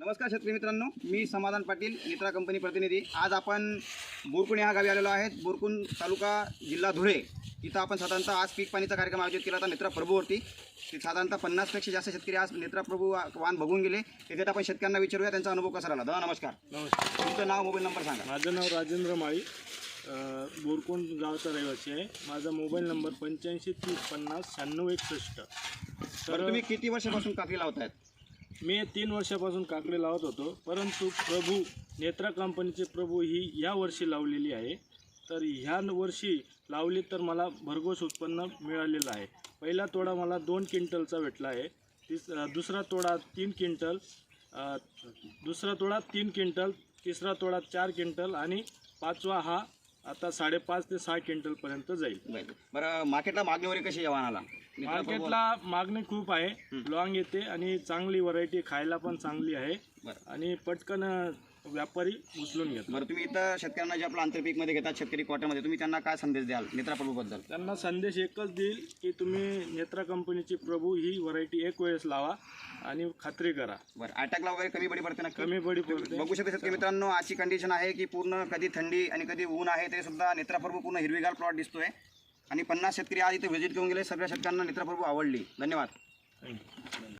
नमस्कार शेतकरी मित्रांनो, मी समाधान पाटील, नेत्रा कंपनी प्रतिनिधी। आज आपण बोरकुण या गावी आलेलो आहेत। बोरकुण तालुका जिल्हा धुळे इथं आपण साधारणतः आज पीक पाणीचा कार्यक्रम आयोजित केला होता नेत्रा प्रभूवरती। साधारणतः 50पेक्षा जास्त शेतकरी आज नेत्रा प्रभू वाहन बघून गेले। त्याच्यात आपण शेतकऱ्यांना विचारूया त्यांचा अनुभव कसा राहिला। दादा नमस्कार। नमस्कार, तुमचं नाव, मोबाईल नंबर सांगा। माझं नाव राजेंद्र माळी, बोरकुण गावचा रहिवासी आहे। माझा मोबाईल नंबर 8530509661। तर तुम्ही किती वर्षापासून काकडी लावतायत? मी 3 वर्षापासून काकडी लावत होतो, परंतु प्रभू नेत्रा कंपनीचे प्रभू ही या वर्षी लावलेली आहे। तर ह्या वर्षी लावली तर मला भरघोस उत्पन्न मिळालेलं आहे। पहिला तोडा मला 2 क्विंटलचा भेटला आहे। दुसरा तोडा 3 क्विंटल, दुसरा तोडा 3 क्विंटल, तिसरा तोडा 4 क्विंटल आणि पाचवा हा आता 5.5 ते 6 क्विंटलपर्यंत जाईल। बरं, मार्केटला मागणी वगैरे कशी आम्हाला? मार्केटला मागणी खूप आहे, लॉंग येते आणि चांगली व्हरायटी खायला पण चांगली आहे आणि पटकन व्यापारी उचलून घेतात। बरं, तुम्ही इथं शेतकऱ्यांना जे आपलं आंतरपीकमध्ये घेतात शेतकरी क्वार्टरमध्ये, तुम्ही त्यांना काय संदेश द्याल नेत्रा प्रभूबद्दल? त्यांना संदेश एकच देईल की तुम्ही नेत्रा कंपनीची प्रभू ही व्हरायटी एक वेळेस लावा आणि खात्री करा। बरं, अटॅकला वगैरे कमी बडी पडते ना? कमी बडी पडते। बघू शकता शेतकरी मित्रांनो, आजची कंडिशन आहे की पूर्ण कधी थंडी आणि कधी ऊन आहे तरी सुद्धा नेत्रा प्रभू पूर्ण हिरवीगार प्लॉट दिसतोय आणि 50 शेतकरी आज इथे व्हिजिट करून गेले। सगळ्या शेतकऱ्यांना नेत्रा प्रभू आवडली। धन्यवाद।